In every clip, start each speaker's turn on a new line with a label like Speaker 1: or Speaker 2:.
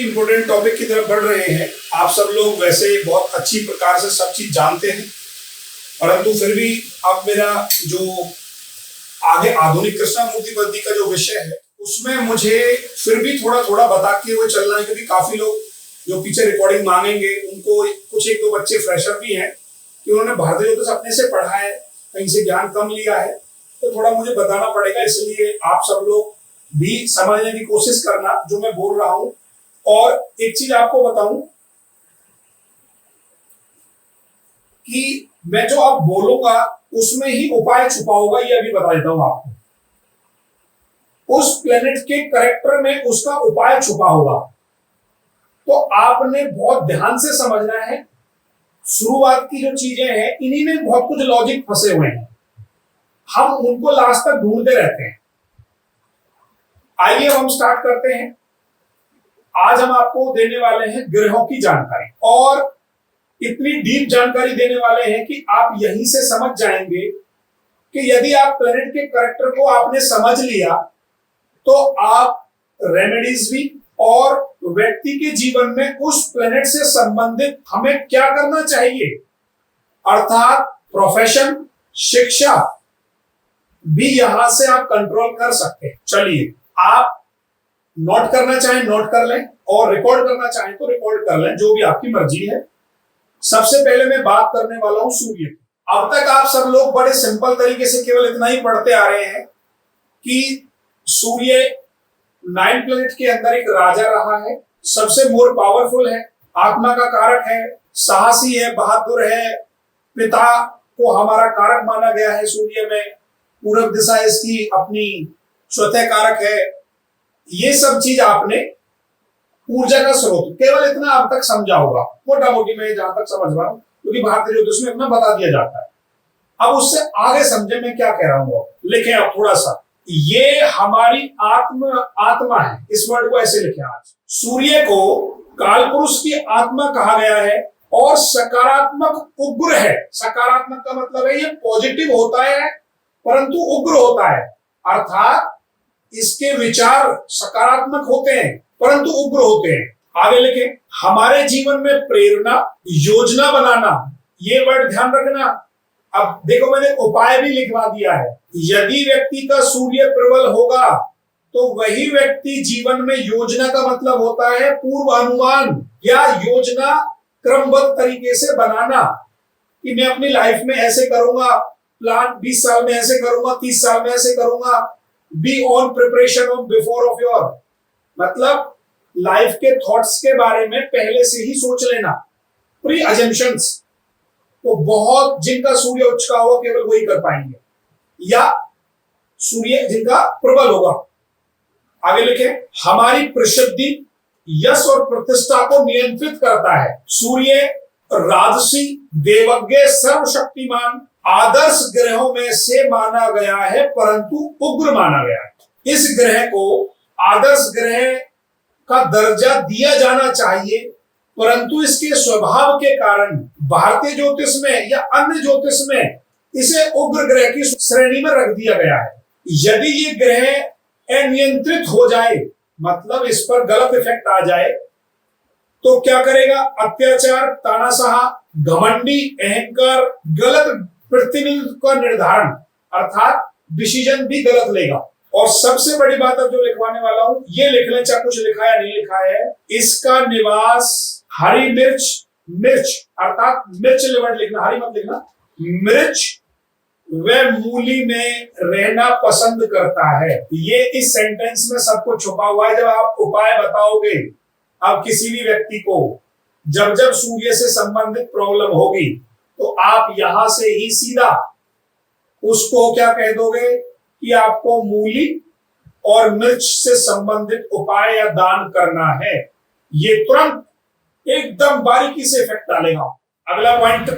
Speaker 1: Important topic की तरफ बढ़ रहे हैं। आप सब लोग वैसे बहुत अच्छी प्रकार से सब चीज जानते हैं, परंतु फिर भी अब मेरा जो आगे आधुनिक कृष्णामूर्ति पद्धति का जो विषय है उसमें मुझे फिर भी थोड़ा थोड़ा बता के हुए चलना है, क्योंकि काफी लोग जो पीछे रिकॉर्डिंग मांगेंगे उनको कुछ एक दो बच्चे फ्रेशर भी हैं कि उन्होंने भारतीय ज्योतिष अपने से पढ़ा है, कहीं से ज्ञान कम लिया है, तो थोड़ा मुझे बताना पड़ेगा। इसलिए आप सब लोग भी समझने की कोशिश करना जो मैं बोल रहा हूं। और एक चीज आपको बताऊं कि मैं जो अब बोलूंगा उसमें ही उपाय छुपा होगा, ये अभी बता देता हूं आपको। उस प्लेनेट के करेक्टर में उसका उपाय छुपा होगा, तो आपने बहुत ध्यान से समझना है। शुरुआत की जो चीजें हैं इन्हीं में बहुत कुछ लॉजिक फंसे हुए हैं, हम उनको लास्ट तक ढूंढते रहते हैं। आइए हम स्टार्ट करते हैं। आज हम आपको देने वाले हैं ग्रहों की जानकारी, और इतनी डीप जानकारी देने वाले हैं कि आप यहीं से समझ जाएंगे कि यदि आप प्लेनेट के करैक्टर को आपने समझ लिया तो आप रेमेडीज भी और व्यक्ति के जीवन में उस प्लेनेट से संबंधित हमें क्या करना चाहिए, अर्थात प्रोफेशन, शिक्षा भी यहां से आप कंट्रोल कर सकते हैं। चलिए, आप नोट करना चाहें नोट कर लें, और रिकॉर्ड करना चाहें तो रिकॉर्ड कर लें, जो भी आपकी मर्जी है। सबसे पहले मैं बात करने वाला हूं सूर्य की। अब तक आप सब लोग बड़े सिंपल तरीके से केवल इतना ही पढ़ते आ रहे हैं कि सूर्य 9 प्लेनेट के अंदर एक राजा रहा है, सबसे मोर पावरफुल है, आत्मा का कारक है, साहसी है, बहादुर है, पिता को हमारा कारक माना गया है सूर्य में, पूर्व दिशा इसकी अपनी स्वतः कारक है। ये सब चीज आपने ऊर्जा का स्रोत केवल इतना अब तक समझा होगा, मोटा मोटी मैं जहां तक समझ रहा हूं, क्योंकि भारतीय ज्योतिष में इतना बता दिया जाता है। अब उससे आगे समझे मैं क्या कह रहा हूं। लिखे आप थोड़ा सा, ये हमारी आत्मा है, इस वर्ड को ऐसे लिखे आज। सूर्य को काल पुरुष की आत्मा कहा गया है और सकारात्मक उग्र है। सकारात्मक का मतलब है ये पॉजिटिव होता है परंतु उग्र होता है, अर्थात इसके विचार सकारात्मक होते हैं परंतु उग्र होते हैं। आगे लिखे, हमारे जीवन में प्रेरणा, योजना बनाना, ये वर्ड ध्यान रखना। अब देखो, मैंने उपाय भी लिखवा दिया है। यदि व्यक्ति का सूर्य प्रबल होगा तो वही व्यक्ति जीवन में, योजना का मतलब होता है पूर्व अनुमान या योजना क्रमबद्ध तरीके से बनाना, कि मैं अपनी लाइफ में ऐसे करूंगा, प्लान 20 साल में ऐसे करूंगा, 30 साल में ऐसे करूंगा। Be on preparation on before of your, मतलब लाइफ के थॉट्स के बारे में पहले से ही सोच लेना, प्री अजम्पशंस। तो बहुत जिनका सूर्य उच्च का होगा केवल वही कर पाएंगे, या सूर्य जिनका प्रबल होगा। आगे लिखे, हमारी प्रसिद्धि, यश और प्रतिष्ठा को नियंत्रित करता है। सूर्य राजसी, देवज्ञ, सर्वशक्तिमान, आदर्श ग्रहों में से माना गया है परंतु उग्र माना गया है। इस ग्रह को आदर्श ग्रह का दर्जा दिया जाना चाहिए, परंतु इसके स्वभाव के कारण भारतीय ज्योतिष में या अन्य ज्योतिष में इसे उग्र ग्रह की श्रेणी में रख दिया गया है। यदि ये ग्रह अनियंत्रित हो जाए, मतलब इस पर गलत इफेक्ट आ जाए, तो क्या करेगा? अत्याचार, तानाशाह, घमंडी, अहंकार, गलत प्रतिनिधित्व का निर्धारण, अर्थात डिसीजन भी गलत लेगा। और सबसे बड़ी बात अब जो लिखवाने वाला हूं, ये लिख लें चाहे कुछ लिखा या नहीं लिखा है, इसका निवास हरी मिर्च, मिर्च अर्थात मिर्च वर्ड लिखना, हरी मत लिखना, मिर्च व मूली में रहना पसंद करता है। ये इस सेंटेंस में सब कुछ छुपा हुआ है। जब आप उपाय बताओगे अब किसी भी व्यक्ति को, जब जब सूर्य से संबंधित प्रॉब्लम होगी, तो आप यहां से ही सीधा उसको क्या कह दोगे कि आपको मूली और मिर्च से संबंधित उपाय या दान करना है। ये तुरंत एकदम बारीकी से इफेक्ट डालेगा। अगला पॉइंट,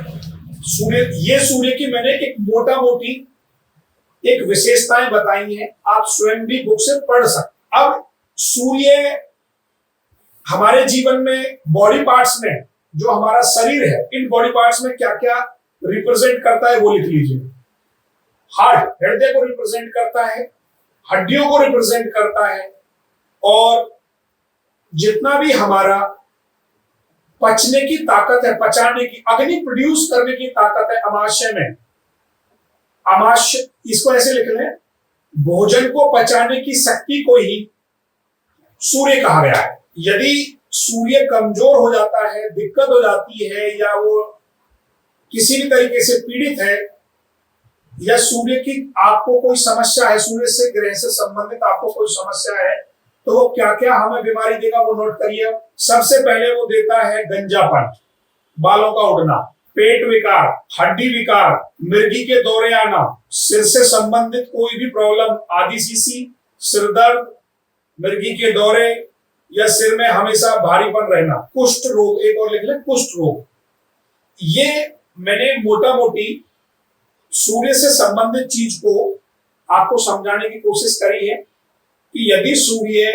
Speaker 1: सूर्य, ये सूर्य की मैंने एक मोटा मोटी एक विशेषताएं बताई हैं, आप स्वयं भी बुक से पढ़ सकते। अब सूर्य हमारे जीवन में बॉडी पार्ट्स में, जो हमारा शरीर है, इन बॉडी पार्ट्स में क्या क्या रिप्रेजेंट करता है वो लिख लीजिए। हार्ट हृदय को रिप्रेजेंट करता है, हड्डियों को रिप्रेजेंट करता है, और जितना भी हमारा पचने की ताकत है, पचाने की, अग्नि प्रोड्यूस करने की ताकत है अमाशय में। अमाशय, इसको ऐसे लिख लें, भोजन को पचाने की शक्ति को ही सूर्य कहा गया है। यदि सूर्य कमजोर हो जाता है, दिक्कत हो जाती है, या वो किसी भी तरीके से पीड़ित है, या सूर्य की आपको कोई समस्या है, सूर्य से, ग्रह से संबंधित आपको कोई समस्या है, तो वो क्या क्या हमें बीमारी देगा वो नोट करिए। सबसे पहले वो देता है गंजापन, बालों का उड़ना, पेट विकार, हड्डी विकार, मिर्गी के दौरे आना, सिर से संबंधित कोई भी प्रॉब्लम, आदि सीसी, सिर दर्द, मिर्गी के दौरे, या सिर में हमेशा भारीपन रहना, कुष्ठ रोग, एक और लिख लें, कुष्ठ रोग। ये मैंने मोटा मोटी सूर्य से संबंधित चीज को आपको समझाने की कोशिश करी है कि यदि सूर्य,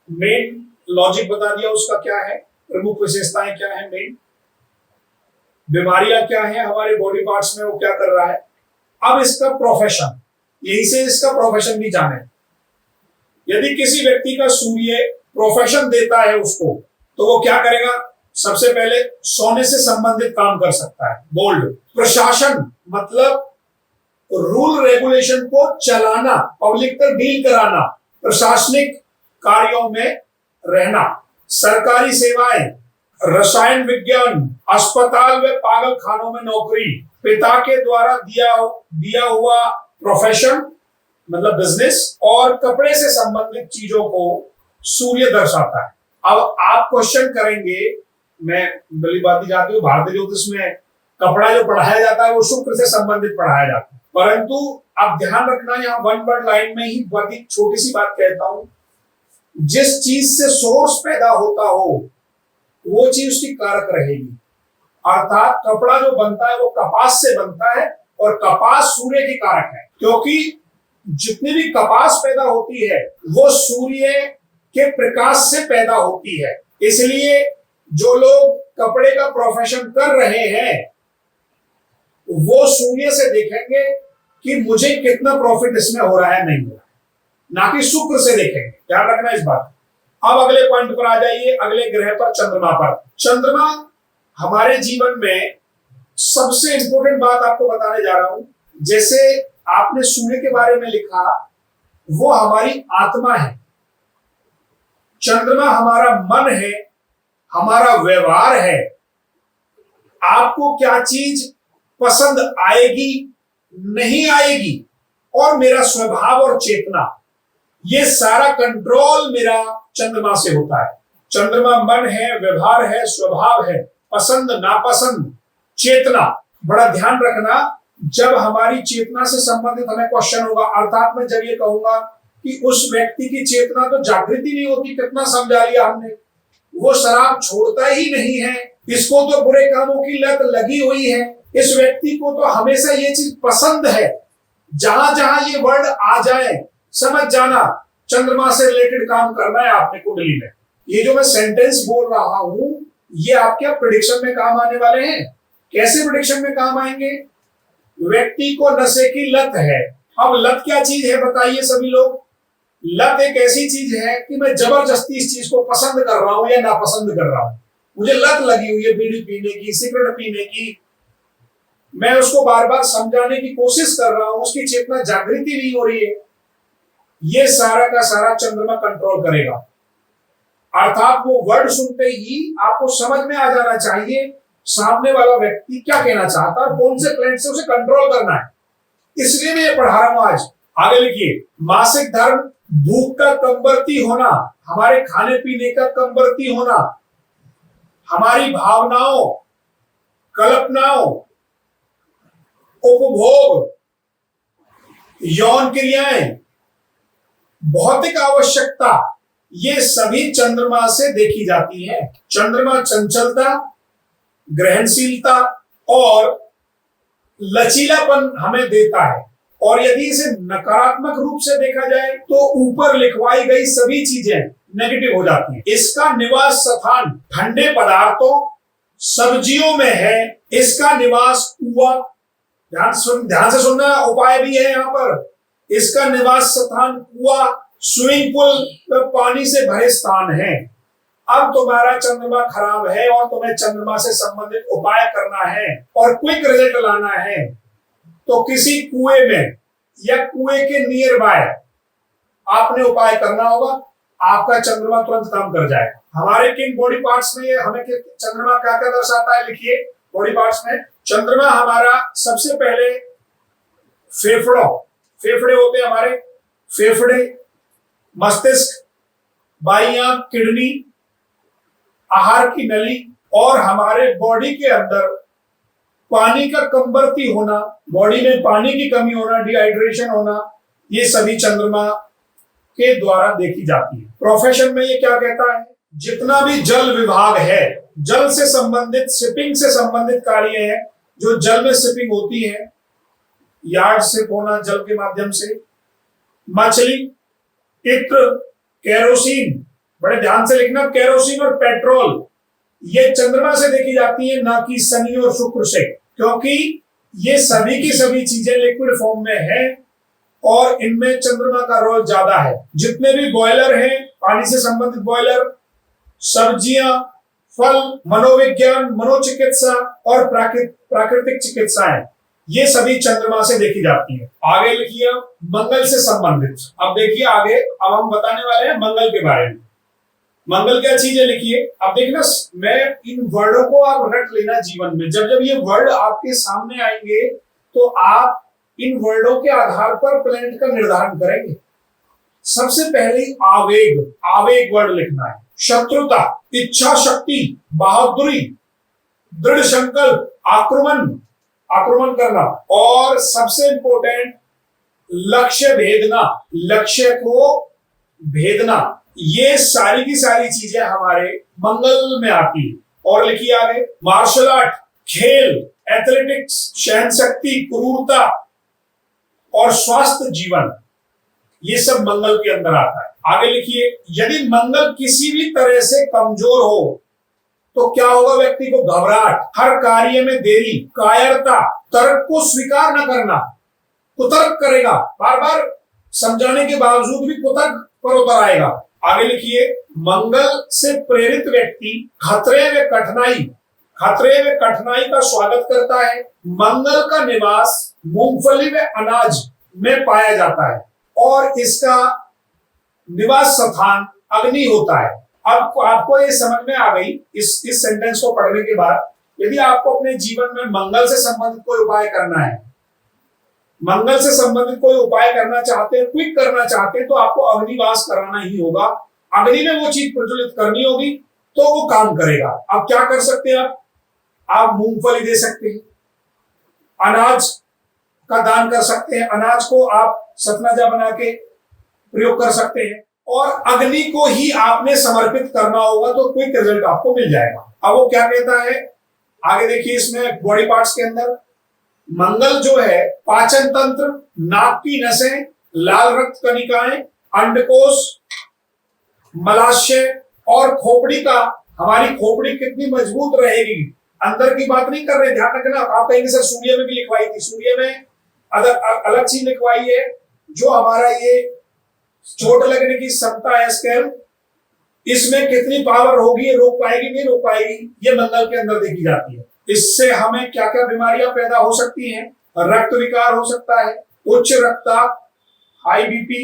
Speaker 1: मेन लॉजिक बता दिया उसका क्या है, प्रमुख विशेषताएं क्या है, मेन बीमारियां क्या है हमारे बॉडी पार्ट्स में, वो क्या कर रहा है। अब इसका प्रोफेशन, यही से इसका प्रोफेशन भी जाने। यदि किसी व्यक्ति का सूर्य प्रोफेशन देता है उसको, तो वो क्या करेगा, सबसे पहले सोने से संबंधित काम कर सकता है, गोल्ड। प्रशासन मतलब रूल रेगुलेशन को चलाना, पब्लिक तक डील कराना, प्रशासनिक कार्यों में रहना, सरकारी सेवाएं, रसायन विज्ञान, अस्पताल व पागल खानों में नौकरी, पिता के द्वारा दिया हुआ प्रोफेशन मतलब बिजनेस, और कपड़े से संबंधित चीजों को सूर्य दर्शाता है। अब आप क्वेश्चन करेंगे, मैं गली बात जाती हूँ, भारतीय ज्योतिष में कपड़ा जो पढ़ाया जाता है वो शुक्र से संबंधित पढ़ाया जाता है, परंतु आप ध्यान रखना, यहाँ वन वर्ड लाइन में ही बहुत ही छोटी सी बात कहता हूं, जिस चीज से सोर्स पैदा होता हो वो चीज उसकी कारक रहेगी। अर्थात कपड़ा जो बनता है वो कपास से बनता है, और कपास सूर्य की कारक है, क्योंकि जितनी भी कपास पैदा होती है वो सूर्य के प्रकाश से पैदा होती है। इसलिए जो लोग कपड़े का प्रोफेशन कर रहे हैं वो सूर्य से देखेंगे कि मुझे कितना प्रॉफिट इसमें हो रहा है, नहीं हो रहा है, ना कि शुक्र से देखेंगे। ध्यान रखना इस बात। अब अगले पॉइंट पर आ जाइए, अगले ग्रह पर, चंद्रमा पर। चंद्रमा हमारे जीवन में सबसे इंपॉर्टेंट बात आपको बताने जा रहा हूं। जैसे आपने सूर्य के बारे में लिखा, वो हमारी आत्मा है, चंद्रमा हमारा मन है, हमारा व्यवहार है। आपको क्या चीज पसंद आएगी, नहीं आएगी, और मेरा स्वभाव और चेतना, ये सारा कंट्रोल मेरा चंद्रमा से होता है। चंद्रमा मन है, व्यवहार है, स्वभाव है, पसंद नापसंद, चेतना। बड़ा ध्यान रखना, जब हमारी चेतना से संबंधित हमें क्वेश्चन होगा, अर्थात मैं जब ये कहूंगा कि उस व्यक्ति की चेतना तो जागृति नहीं होती, कितना समझा लिया हमने, वो शराब छोड़ता ही नहीं है, इसको तो बुरे कामों की लत लगी हुई है, इस व्यक्ति को तो हमेशा ये चीज पसंद है। जहां जहां ये वर्ड आ जाए समझ जाना चंद्रमा से रिलेटेड काम करना है आपने कुंडली में। ये जो मैं सेंटेंस बोल रहा हूं ये आपके प्रेडिक्शन में काम आने वाले हैं। कैसे प्रेडिक्शन में काम आएंगे? व्यक्ति को नशे की लत है। अब लत क्या चीज है बताइए सभी लोग? लत एक ऐसी चीज है कि मैं जबरदस्ती इस चीज को पसंद कर रहा हूं या नापसंद कर रहा हूं। मुझे लत लगी हुई है बीड़ी पीने की, सिगरेट पीने की, मैं उसको बार बार समझाने की कोशिश कर रहा हूं, उसकी चेतना जागृति नहीं हो रही है। ये सारा का सारा चंद्रमा कंट्रोल करेगा। अर्थात वो वर्ड सुनते ही आपको समझ में आ जाना चाहिए सामने वाला व्यक्ति क्या कहना चाहता है, कौन से प्लेनेट से उसे कंट्रोल करना है। इसलिए मैं ये पढ़ा रहा हूं आज। आगे लिखिए, मासिक धर्म, भूख का कमबरती होना, हमारे खाने पीने का कमबरती होना, हमारी भावनाओं, कल्पनाओं, उपभोग, यौन क्रियाएं, भौतिक आवश्यकता, ये सभी चंद्रमा से देखी जाती है। चंद्रमा चंचलता, ग्रहणशीलता और लचीलापन हमें देता है। और यदि इसे नकारात्मक रूप से देखा जाए तो ऊपर लिखवाई गई सभी चीजें नेगेटिव हो जाती हैं। इसका निवास स्थान ठंडे पदार्थों, सब्जियों में है। इसका निवास कुआं, ध्यान से सुनना, उपाय भी है यहाँ पर। इसका निवास स्थान कुआं, स्विमिंग पूल, पानी से भरे स्थान है। अब तुम्हारा चंद्रमा खराब है और तुम्हें चंद्रमा से संबंधित उपाय करना है और क्विक रिजल्ट लाना है, तो किसी कुएं में या कुएं के नियर बाय आपने उपाय करना होगा, आपका चंद्रमा तुरंत काम कर जाएगा। हमारे किन बॉडी पार्ट्स में हमें चंद्रमा क्या क्या दर्शाता है, लिखिए बॉडी पार्ट्स में। चंद्रमा हमारा सबसे पहले फेफड़े होते हैं हमारे, फेफड़े, मस्तिष्क, बाईं आंख, किडनी, आहार की नली और हमारे बॉडी के अंदर पानी का कमबरती होना, बॉडी में पानी की कमी होना, डिहाइड्रेशन होना, ये सभी चंद्रमा के द्वारा देखी जाती है। प्रोफेशन में ये क्या कहता है, जितना भी जल विभाग है, जल से संबंधित, शिपिंग से संबंधित कार्य है, जो जल में शिपिंग होती है, यार्ड शिप होना जल के माध्यम से, मछली, इत्र, केरोसिन, बड़े ध्यान से लिखना, केरोसिन और पेट्रोल, ये चंद्रमा से देखी जाती है, ना कि शनि और शुक्र से, क्योंकि ये सभी की सभी चीजें लिक्विड फॉर्म में है और इनमें चंद्रमा का रोल ज्यादा है। जितने भी बॉयलर हैं, पानी से संबंधित बॉयलर, सब्जियां, फल, मनोविज्ञान, मनोचिकित्सा और प्राकृतिक चिकित्साएं, ये सभी चंद्रमा से देखी जाती है। आगे लिखिए मंगल से संबंधित। अब देखिए आगे, अब हम बताने वाले हैं मंगल के बारे में। मंगल क्या चीज है, लिखिए। अब देखना, मैं इन वर्डों को आप रट लेना जीवन में। जब जब ये वर्ड आपके सामने आएंगे तो आप इन वर्डों के आधार पर प्लेनेट का निर्धारण करेंगे। सबसे पहले आवेग वर्ड लिखना है। शत्रुता, इच्छा शक्ति, बहादुरी, दृढ़ संकल्प, आक्रमण करना और सबसे इंपॉर्टेंट लक्ष्य को भेदना। ये सारी की सारी चीजें हमारे मंगल में आती है। और लिखिए आगे, मार्शल आर्ट, खेल, एथलेटिक्स, सहनशक्ति, क्रूरता और स्वास्थ्य जीवन, ये सब मंगल के अंदर आता है। आगे लिखिए, यदि मंगल किसी भी तरह से कमजोर हो तो क्या होगा, व्यक्ति को घबराहट, हर कार्य में देरी, कायरता, तर्क को स्वीकार न करना, कुतर्क करेगा, बार बार समझाने के बावजूद भी कुतर्क पर उतर आएगा। आगे लिखिए, मंगल से प्रेरित व्यक्ति खतरे व कठिनाई का स्वागत करता है। मंगल का निवास मूंगफली व अनाज में पाया जाता है और इसका निवास स्थान अग्नि होता है। अब आपको ये समझ में आ गई इस सेंटेंस को पढ़ने के बाद। यदि आपको अपने जीवन में मंगल से संबंधित कोई उपाय करना है, मंगल से संबंधित कोई उपाय करना चाहते हैं, क्विक करना चाहते हैं, तो आपको अग्निवास कराना ही होगा। अग्नि में वो चीज प्रज्वलित करनी होगी तो वो काम करेगा। अब क्या कर सकते हैं आप मूंगफली दे सकते हैं, अनाज का दान कर सकते हैं, अनाज को आप सतनाजा बना के प्रयोग कर सकते हैं और अग्नि को ही आपने समर्पित करना होगा तो क्विक रिजल्ट आपको मिल जाएगा। अब वो क्या कहता है, आगे देखिए, इसमें बॉडी पार्ट्स के अंदर मंगल जो है, पाचन तंत्र, नाक की नसें, लाल रक्त कणिकाएं, अंडकोश, मलाशय और खोपड़ी का, हमारी खोपड़ी कितनी मजबूत रहेगी, अंदर की बात नहीं कर रहे, ध्यान रखना। आप कहेंगे सर सूर्य में भी लिखवाई थी, सूर्य में अलग चीज लिखवाई है, जो हमारा ये चोट लगने की क्षमता है स्केल, इसमें कितनी पावर होगी, रोक पाएगी नहीं रोक पाएगी, ये मंगल के अंदर देखी जाती है। इससे हमें क्या क्या बीमारियां पैदा हो सकती हैं, रक्त विकार हो सकता है, उच्च रक्तचाप, हाई बीपी,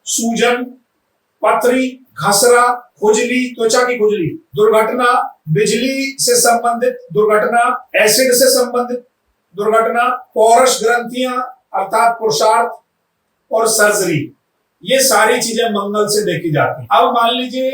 Speaker 1: सूजन, पथरी, खसरा, खुजली, त्वचा की खुजली, दुर्घटना, बिजली से संबंधित दुर्घटना, एसिड से संबंधित दुर्घटना, पौरुष ग्रंथियां अर्थात पुरुषार्थ और सर्जरी, ये सारी चीजें मंगल से देखी जाती हैं। अब मान लीजिए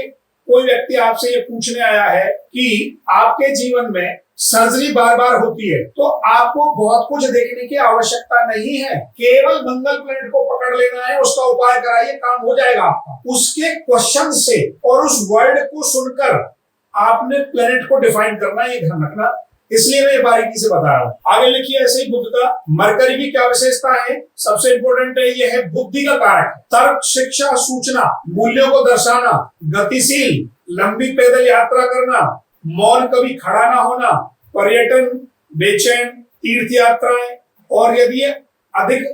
Speaker 1: कोई व्यक्ति आपसे ये पूछने आया है कि आपके जीवन में सर्जरी बार बार होती है, तो आपको बहुत कुछ देखने की आवश्यकता नहीं है, केवल मंगल प्लैनेट को पकड़ लेना है, उसका उपाय कराइए, काम हो जाएगा आपका। उसके क्वेश्चन से और उस वर्ड को सुनकर आपने प्लैनेट को डिफाइन करना है, ये ध्यान रखना, इसलिए मैं ये बारीकी से बता रहा हूं। आगे लिखिए, ऐसे ही बुध का, मरकरी की क्या विशेषता है, सबसे इंपॉर्टेंट है, ये है बुद्धि का कारक, तर्क, शिक्षा, सूचना, मूल्यों को दर्शाना, गतिशील, लंबी पैदल यात्रा करना, मौन, कभी खड़ा ना होना, पर्यटन, बेचैन, तीर्थ यात्राएं, और यदि अधिक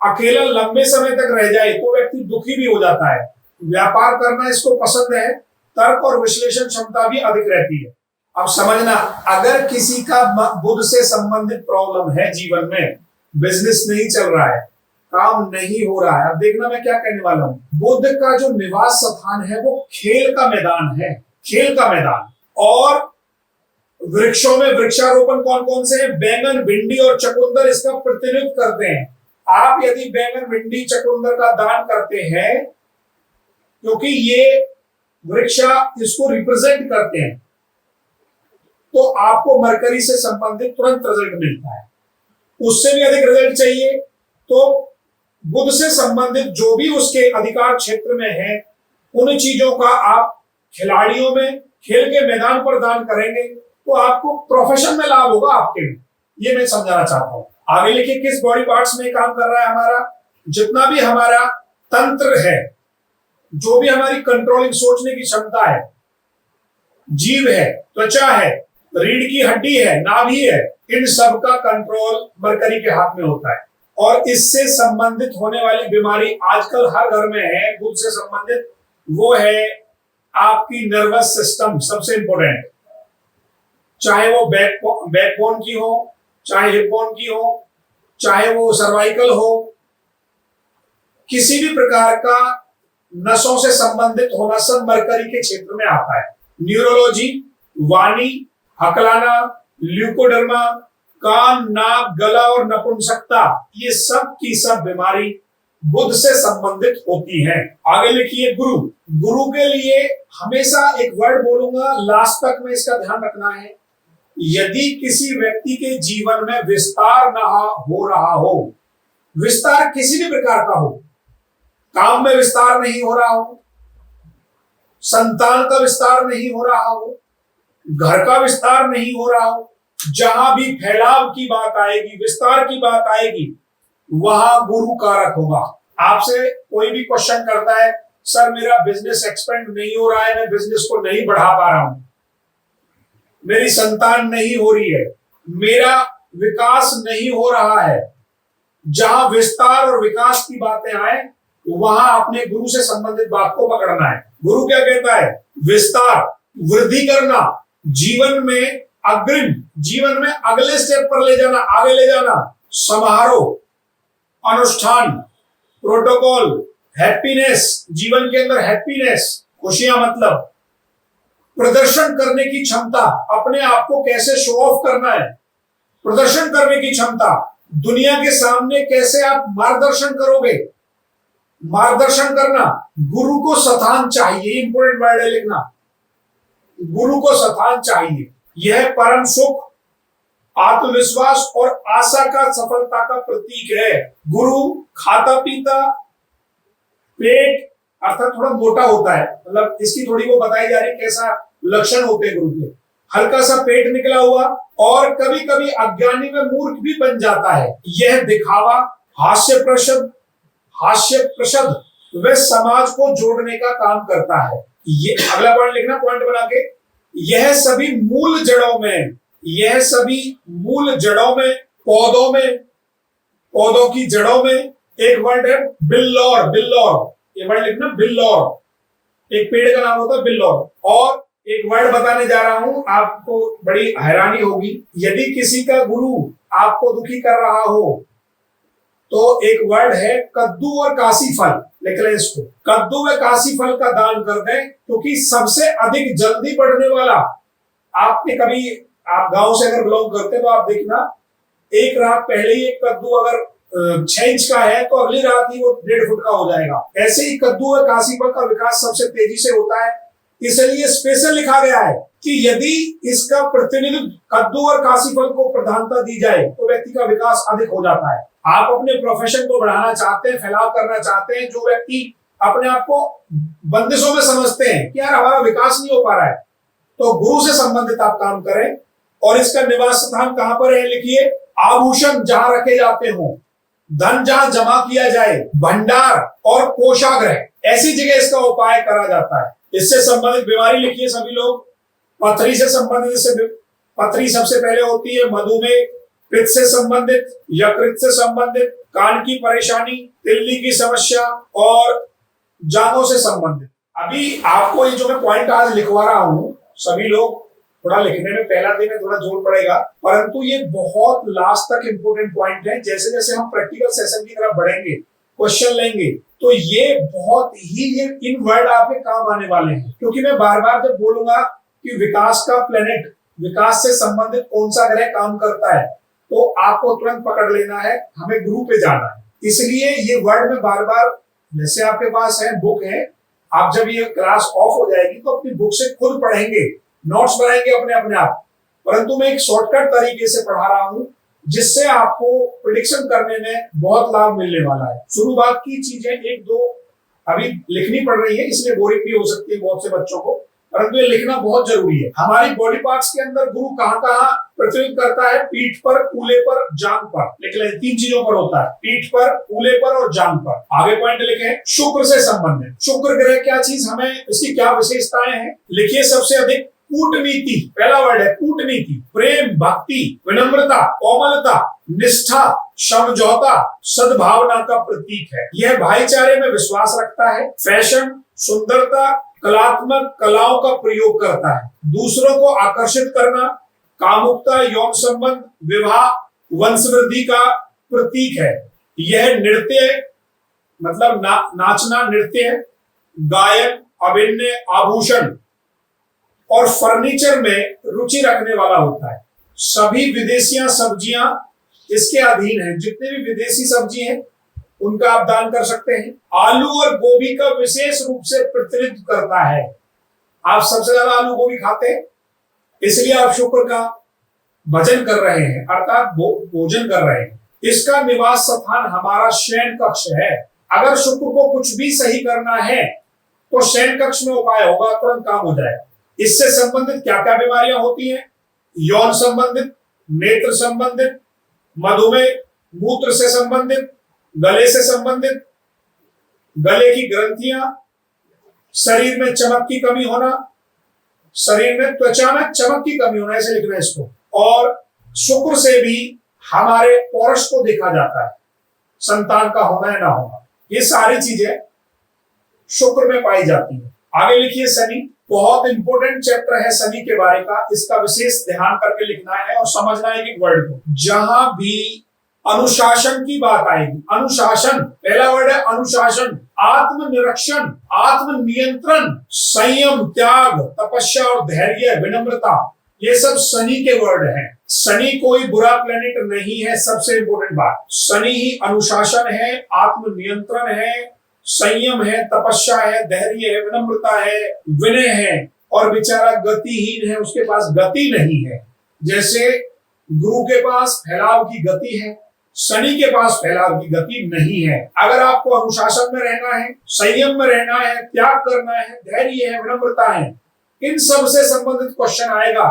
Speaker 1: अकेला लंबे समय तक रह जाए तो व्यक्ति दुखी भी हो जाता है। व्यापार करना इसको पसंद है, तर्क और विश्लेषण क्षमता भी अधिक रहती है। अब समझना, अगर किसी का बुध से संबंधित प्रॉब्लम है, जीवन में बिजनेस नहीं चल रहा है, काम नहीं हो रहा है, अब देखना मैं क्या कहने वाला हूं। बुध का जो निवास स्थान है वो खेल का मैदान है, खेल का मैदान। और वृक्षों में वृक्षारोपण कौन कौन से हैं? बैंगन, भिंडी और चकुंदर इसका प्रतिनिधित्व करते हैं। आप यदि बैंगन, भिंडी, चकुंदर का दान करते हैं, क्योंकि ये वृक्ष इसको रिप्रेजेंट करते हैं, तो आपको मरकरी से संबंधित तुरंत रिजल्ट मिलता है। उससे भी अधिक रिजल्ट चाहिए तो बुध से संबंधित जो भी उसके अधिकार क्षेत्र में है, उन चीजों का आप खिलाड़ियों में, खेल के मैदान पर दान करेंगे तो आपको प्रोफेशन में लाभ होगा आपके में। ये मैं समझाना चाहता हूं। आगे लिखिए, किस बॉडी पार्ट्स में काम कर रहा है हमारा? जितना भी हमारा तंत्र है, जो भी हमारी कंट्रोलिंग, सोचने की क्षमता है, जीव है, त्वचा है, रीढ़ की हड्डी है, नाभि है, इन सब का कंट्रोल मरकरी के हाथ में होता है। और इससे संबंधित होने वाली बीमारी आजकल हर घर में है, बुध से संबंधित, वो है आपकी नर्वस सिस्टम। सबसे इंपॉर्टेंट, चाहे वो बैकबोन की हो, चाहे हिपबोन की हो, चाहे वो सर्वाइकल हो, किसी भी प्रकार का नसों से संबंधित होना सब मरकरी के क्षेत्र में आता है। न्यूरोलॉजी, वाणी, हकलाना, ल्यूकोडर्मा, कान, नाक, गला और नपुंसकता, ये सब की सब बीमारी बुध से संबंधित होती है। आगे लिखिए, गुरु। गुरु के लिए हमेशा एक वर्ड बोलूंगा, लास्ट तक में इसका ध्यान रखना है। यदि किसी व्यक्ति के जीवन में विस्तार ना हो रहा हो, विस्तार किसी भी प्रकार का हो, काम में विस्तार नहीं हो रहा हो, संतान का विस्तार नहीं हो रहा हो, घर का विस्तार नहीं हो रहा हो, जहां भी फैलाव की बात आएगी, विस्तार की बात आएगी, वहां गुरु कारक होगा। आपसे कोई भी क्वेश्चन करता है, सर मेरा बिजनेस एक्सपेंड नहीं हो रहा है, मैं बिजनेस को नहीं बढ़ा पा रहा हूं, मेरी संतान नहीं हो रही है, मेरा विकास नहीं हो रहा है, जहां विस्तार और विकास की बातें आए, वहां अपने गुरु से संबंधित बात को पकड़ना है। गुरु क्या कहता है? विस्तार, वृद्धि करना, जीवन में अग्रिम, जीवन में अगले स्टेप पर ले जाना, आगे ले जाना, समारोह, अनुष्ठान, प्रोटोकॉल, हैप्पीनेस, जीवन के अंदर हैप्पीनेस, खुशियां, मतलब प्रदर्शन करने की क्षमता, अपने आप को कैसे शो ऑफ करना है, प्रदर्शन करने की क्षमता, दुनिया के सामने कैसे आप मार्गदर्शन करोगे, मार्गदर्शन करना। गुरु को सथान चाहिए, इंपोर्टेंट वर्ड है लिखना, गुरु को सथान चाहिए। यह परम सुख, आत्मविश्वास और आशा का, सफलता का प्रतीक है। गुरु खाता पीता, पेट अर्थात थोड़ा मोटा होता है, मतलब इसकी थोड़ी वो बताई जा रही है कैसा लक्षण होते हैं गुरु के। हल्का सा पेट निकला हुआ और कभी कभी अज्ञानी में मूर्ख भी बन जाता है। यह दिखावा, हास्य प्रसद वे समाज को जोड़ने का काम करता है। ये अगला पॉइंट लिखना, पॉइंट बना के, यह सभी मूल जड़ों में, यह सभी मूल जड़ों में, पौधों में, पौधों की जड़ों में, एक वर्ड है बिल्लौर, बिल्लौर, ये वर्ड लिखना, बिल्लौर, एक पेड़ का नाम होता है बिल्लौर। और एक वर्ड बताने जा रहा हूं, आपको बड़ी हैरानी होगी। यदि किसी का गुरु आपको दुखी कर रहा हो तो एक वर्ड है कद्दू और काशी फल, लिख लें इसको, कद्दू व काशी फल का दान कर दें, क्योंकि सबसे अधिक जल्दी बढ़ने वाला, आपने कभी, आप गांव से अगर बिलोंग करते तो आप देखना, एक रात पहले ही एक कद्दू अगर 6 इंच का है तो अगली रात ही वो 1.5 फुट का हो जाएगा। ऐसे ही कद्दू और काशी फल का विकास सबसे तेजी से होता है। इसलिए स्पेशल लिखा गया है कि यदि इसका प्रतिनिधित्व कद्दू और काशी फल को प्रधानता दी जाए तो व्यक्ति का विकास अधिक हो जाता है। आप अपने प्रोफेशन को बढ़ाना चाहते हैं, फैलाव करना चाहते हैं, जो व्यक्ति अपने आप को बंदिशों में समझते हैं कि यार हमारा विकास नहीं हो पा रहा है, तो गुरु से संबंधित आप काम करें। और इसका निवास स्थान कहां पर है? लिखिए, आभूषण जहां रखे जाते हो, धन जहां जमा किया जाए, भंडार और कोषाग्रह, ऐसी जगह इसका उपाय करा जाता है। इससे संबंधित बीमारी लिखिए सभी लोग। पथरी से संबंधित, पथरी सबसे पहले होती है, मधुमेह, पित्त से संबंधित, यकृत से संबंधित, कान की परेशानी, तिल्ली की समस्या और जांघों से संबंधित। अभी आपको ये जो मैं पॉइंट आज लिखवा रहा हूं, सभी लोग थोड़ा लिखने में पहला दिन में थोड़ा जोर पड़ेगा, परंतु ये बहुत लास्ट तक इंपोर्टेंट पॉइंट है। जैसे जैसे हम प्रैक्टिकल सेशन की तरफ बढ़ेंगे, क्वेश्चन लेंगे, तो ये बहुत ही ये इन वर्ड आपके काम आने वाले हैं। क्योंकि मैं बार बार जब बोलूंगा कि विकास का प्लेनेट, विकास से संबंधित कौन सा ग्रह काम करता है, तो आपको तुरंत पकड़ लेना है, हमें गुरु पे जाना है। इसलिए ये वर्ड में बार बार, जैसे आपके पास है बुक है, आप जब ये क्लास ऑफ हो जाएगी तो अपनी बुक से खुद पढ़ेंगे, नोट्स बनाएंगे अपने अपने आप। परंतु मैं एक शॉर्टकट तरीके से पढ़ा रहा हूं, जिससे आपको प्रिडिक्शन करने में बहुत लाभ मिलने वाला है। शुरुआत की चीजें एक दो अभी लिखनी पड़ रही है, इसलिए बोरिंग भी हो सकती है बहुत से बच्चों को, परंतु ये लिखना बहुत जरूरी है। हमारी बॉडी पार्ट्स के अंदर गुरु कहाँ कहाँ प्रतिनिधित्व करता है? पीठ पर, कूल्हे पर, जांघ पर। लिख लें, 3 चीजों पर होता है, पीठ पर, कूल्हे पर और जांघ पर। आगे पॉइंट लिखे, शुक्र से संबंधित। शुक्र ग्रह क्या चीज, हमें इसकी क्या विशेषताएं हैं? लिखिए, सबसे अधिक कूटनीति, पहला वर्ड है कूटनीति, प्रेम, भक्ति, विनम्रता, कोमलता, निष्ठा, समझौता, सद्भावना का प्रतीक है। यह भाईचारे में विश्वास रखता है, फैशन, सुंदरता, कलात्मक कलाओं का प्रयोग करता है, दूसरों को आकर्षित करना, कामुकता, यौन संबंध, विवाह, वंशवृद्धि का प्रतीक है। यह नृत्य मतलब नाचना, नृत्य, गायन, अभिनय, आभूषण और फर्नीचर में रुचि रखने वाला होता है। सभी विदेशी सब्जियां इसके अधीन हैं। जितने भी विदेशी सब्जी हैं उनका आप दान कर सकते हैं। आलू और गोभी का विशेष रूप से प्रतिनिधित्व करता है। आप सबसे ज्यादा आलू गोभी खाते हैं, इसलिए आप शुक्र का भजन कर रहे हैं, अर्थात भोजन कर रहे हैं। इसका निवास स्थान हमारा शयन कक्ष है। अगर शुक्र को कुछ भी सही करना है तो शयन कक्ष में उपाय होगा, तुरंत काम हो जाएगा। इससे संबंधित क्या क्या बीमारियां होती हैं? यौन संबंधित, नेत्र संबंधित, मधुमेह, मूत्र से संबंधित, गले से संबंधित, गले की ग्रंथियां, शरीर में चमक की कमी होना, शरीर में त्वचा में चमक की कमी होना, ऐसे लिखना है इसको। और शुक्र से भी हमारे पौरुष को देखा जाता है, संतान का होना है ना होना, ये सारी चीजें शुक्र में पाई जाती है। आगे लिखिए, शनि, बहुत इंपॉर्टेंट चैप्टर है शनि के बारे का, इसका विशेष ध्यान करके लिखना है और समझना है एक वर्ड को। जहां भी अनुशासन की बात आएगी, अनुशासन, पहला वर्ड है अनुशासन, आत्मनिरीक्षण, आत्मनियंत्रण, संयम, त्याग, तपस्या और धैर्य, विनम्रता, ये सब शनि के वर्ड हैं। शनि कोई बुरा प्लेनेट नहीं है, सबसे इंपॉर्टेंट बात। शनि ही अनुशासन है, आत्मनियंत्रण है, संयम है, तपस्या है, धैर्य है, विनम्रता है, विनय है, और बेचारा गतिहीन है, उसके पास गति नहीं है। जैसे गुरु के पास फैलाव की गति है, शनि के पास फैलाव की गति नहीं है। अगर आपको अनुशासन में रहना है, संयम में रहना है, त्याग करना है, धैर्य है, विनम्रता है, इन सब से संबंधित क्वेश्चन आएगा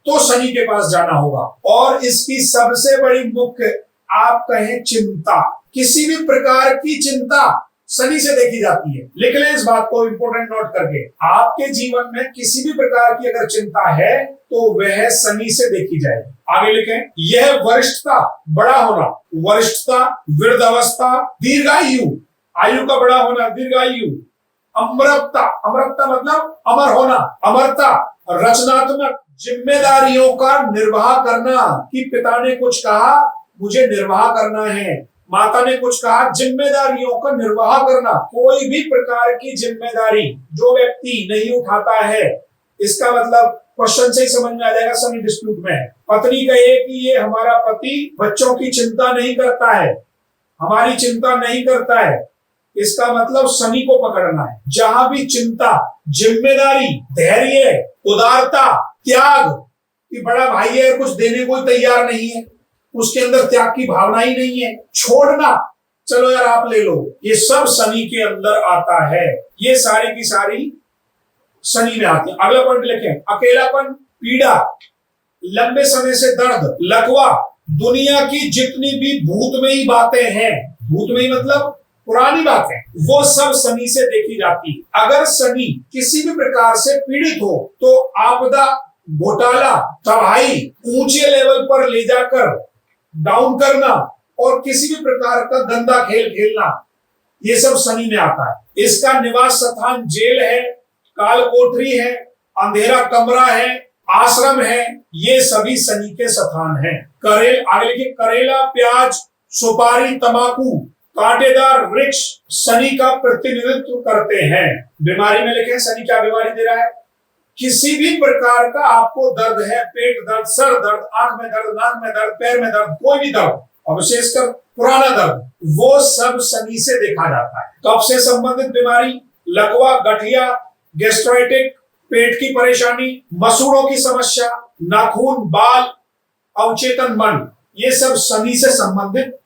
Speaker 1: तो शनि के पास जाना होगा। और इसकी सबसे बड़ी मुख्य आप कहें चिंता, किसी भी प्रकार की चिंता शनि से देखी जाती है। लिख लें इस बात को, इंपोर्टेंट नोट करके, आपके जीवन में किसी भी प्रकार की अगर चिंता है तो वह शनि से देखी जाएगी। आगे लिखें, यह वरिष्ठता, बड़ा होना, वरिष्ठता, वृद्धावस्था, दीर्घायु, आयु का बड़ा होना, दीर्घायु, अमरता, अमरता मतलब अमर होना, अमरता, रचनात्मक, जिम्मेदारियों का निर्वाह करना, कि पिता ने कुछ कहा मुझे निर्वाह करना है, माता ने कुछ कहा, जिम्मेदारियों का निर्वाह करना। कोई भी प्रकार की जिम्मेदारी जो व्यक्ति नहीं उठाता है, इसका मतलब क्वेश्चन से ही समझ में आ जाएगा शनि डिस्प्यूट में है। पत्नी कहे कि ये हमारा पति बच्चों की चिंता नहीं करता है, हमारी चिंता नहीं करता है, इसका मतलब शनि को पकड़ना है। जहां भी चिंता, जिम्मेदारी, धैर्य, उदारता, त्याग, कि बड़ा भाई है कुछ देने को तैयार नहीं है, उसके अंदर त्याग की भावना ही नहीं है, छोड़ना, चलो यार आप ले लो, ये सब शनि के अंदर आता है। ये सारी की सारी शनि में आती है। अगला पॉइंट लिखें, अकेलापन, पीड़ा, लंबे समय से दर्द, लकवा, दुनिया की जितनी भी भूतमयी बातें हैं, भूतमयी मतलब पुरानी बातें, वो सब शनि से देखी जाती है। अगर शनि किसी भी प्रकार से पीड़ित हो तो आपदा, घोटाला, तबाही, ऊंचे लेवल पर ले जाकर डाउन करना और किसी भी प्रकार का गंदा खेल खेलना, ये सब शनि में आता है। इसका निवास स्थान जेल है, काल कोठरी है, अंधेरा कमरा है, आश्रम है, ये सभी शनि के स्थान हैं। आगे लिखिए, करेला, प्याज, सुपारी, तंबाकू, कांटेदार वृक्ष शनि का प्रतिनिधित्व करते हैं। बीमारी में लिखे शनि क्या बीमारी दे रहा है। किसी भी प्रकार का आपको दर्द है, पेट दर्द, सर दर्द, आंख में दर्द, नाक में दर्द, पैर में दर्द, कोई भी दर्द, और विशेषकर पुराना दर्द, वो सब शनि से देखा जाता है। कफ से संबंधित बीमारी, लकवा, गठिया, गैस्ट्राइटिक, पेट की परेशानी, मसूड़ों की समस्या, नाखून, बाल, अवचेतन मन, ये सब शनि से संबंधित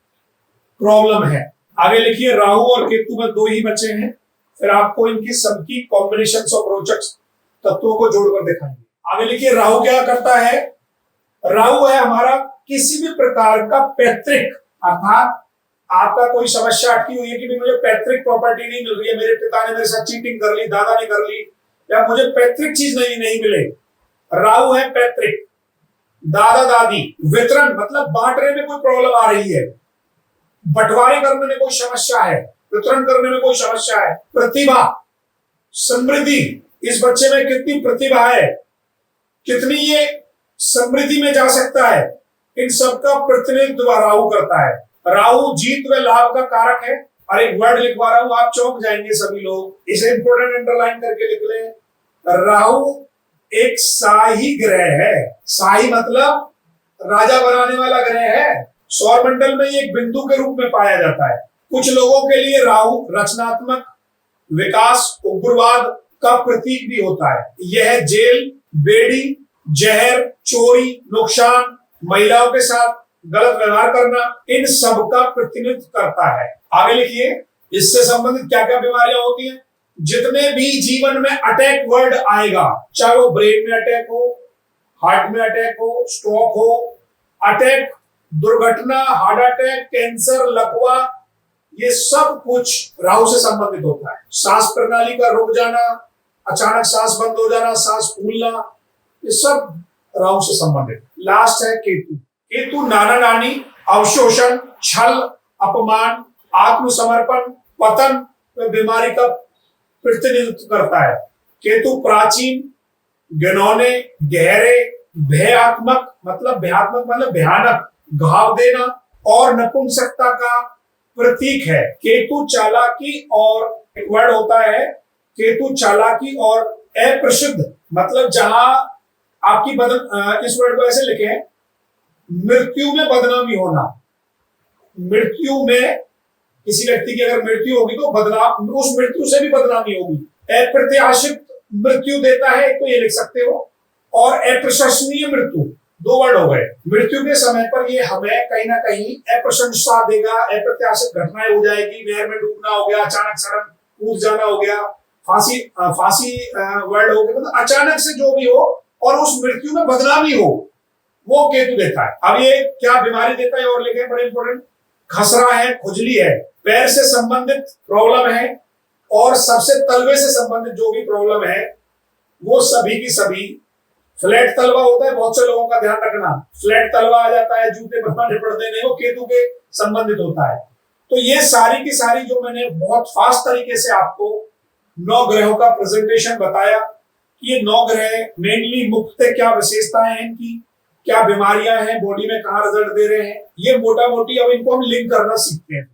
Speaker 1: प्रॉब्लम है। आगे लिखिए, राहु और केतु में 2 ही बचे हैं, फिर आपको इनकी सबकी कॉम्बिनेशन ऑफ रोचक तत्वों को जोड़कर दिखाएंगे। आगे लिखिए, राहु क्या करता है। राहु है हमारा किसी भी प्रकार का पैतृक, अर्थात आपका कोई समस्या अटकी हुई है कि मुझे पैतृक प्रॉपर्टी नहीं मिल रही है, मेरे पिता ने मेरे साथ चीटिंग कर ली, दादा ने कर ली, या मुझे पैतृक चीज नहीं मिले। राहु है पैतृक, दादा दादी, वितरण मतलब बांटने में कोई प्रॉब्लम आ रही है, बंटवारे करने में कोई समस्या है, वितरण करने में कोई समस्या है, प्रतिभा, समृद्धि, इस बच्चे में कितनी प्रतिभा है, कितनी ये समृद्धि में जा सकता है, इन सबका प्रतिनिधित्व राहु करता है। राहु जीत व लाभ का कारक है। और एक वर्ड लिखवा रहा हूं, आप चौंक जाएंगे सभी लोग, इसे इंपोर्टेंट अंडरलाइन करके लिख लें। राहु एक शाही ग्रह है। शाही मतलब राजा बनाने वाला ग्रह है। सौर मंडल में ये एक बिंदु के रूप में पाया जाता है। कुछ लोगों के लिए राहु रचनात्मक विकास, उग्रवाद का प्रतीक भी होता है। यह जेल, बेड़ी, जहर, चोरी, नुकसान, महिलाओं के साथ गलत व्यवहार करना, इन सब का प्रतिनिधित्व करता है। आगे लिखिए, इससे संबंधित क्या क्या बीमारियां होती हैं। जितने भी जीवन में अटैक वर्ड आएगा, चाहे वो ब्रेन में अटैक हो, हार्ट में अटैक हो, स्ट्रोक हो, अटैक, दुर्घटना, हार्ट अटैक, कैंसर, लकवा, ये सब कुछ राहु से संबंधित होता है। सांस प्रणाली का रुक जाना, अचानक सांस बंद हो जाना, सांस फूलना, ये सब राहु से संबंधित। लास्ट है केतु। केतु नाना नानी, अवशोषण, छल, अपमान, आत्मसमर्पण, पतन व बीमारी का प्रतिनिधित्व करता है। केतु प्राचीन, घिनौने, गहरे, भयात्मक मतलब भयानक, घाव देना और नपुंसकता का प्रतीक है। केतु चालाकी और एक वर्ड होता है, केतु चालाकी और अप्रसिद्ध मतलब जहां आपकी इस वर्ड को ऐसे लिखें, मृत्यु में बदनामी होना। मृत्यु में किसी व्यक्ति की अगर मृत्यु होगी तो बदनाम, उस मृत्यु से भी बदनामी होगी। अप्रत्याशित मृत्यु देता है, तो ये लिख सकते हो, और अप्रशंसनीय मृत्यु, 2 वर्ड हो गए। मृत्यु के समय पर ये हमें कहीं ना कहीं अप्रशंसा देगा, अप्रत्याशित घटनाएं हो जाएगी, नहर में डूबना हो गया, अचानक सड़क कूद जाना हो गया, फांसी वर्ड हो गया, मतलब अचानक से जो भी हो और उस मृत्यु में बदनामी हो, वो केतु देता है। अब ये क्या बीमारी देता है और लिखे, बड़े इंपोर्टेंट, खसरा है, खुजली है, पैर से संबंधित प्रॉब्लम है, और सबसे तलवे से संबंधित जो भी प्रॉब्लम है वो सभी की सभी। फ्लैट तलवा होता है, बहुत से लोगों का ध्यान रखना, फ्लैट तलवा आ जाता है, जूते बनवाने पड़ते नहीं, वो केतु के संबंधित होता है। तो ये सारी की सारी जो मैंने बहुत फास्ट तरीके से आपको 9 ग्रहों का प्रेजेंटेशन बताया, ये 9 ग्रह मेनली मुख्यतः क्या विशेषताएं हैं इनकी, क्या बीमारियां हैं, बॉडी में कहां रिजल्ट दे रहे हैं, ये मोटा मोटी अब इनको हम लिंक करना सीखते हैं।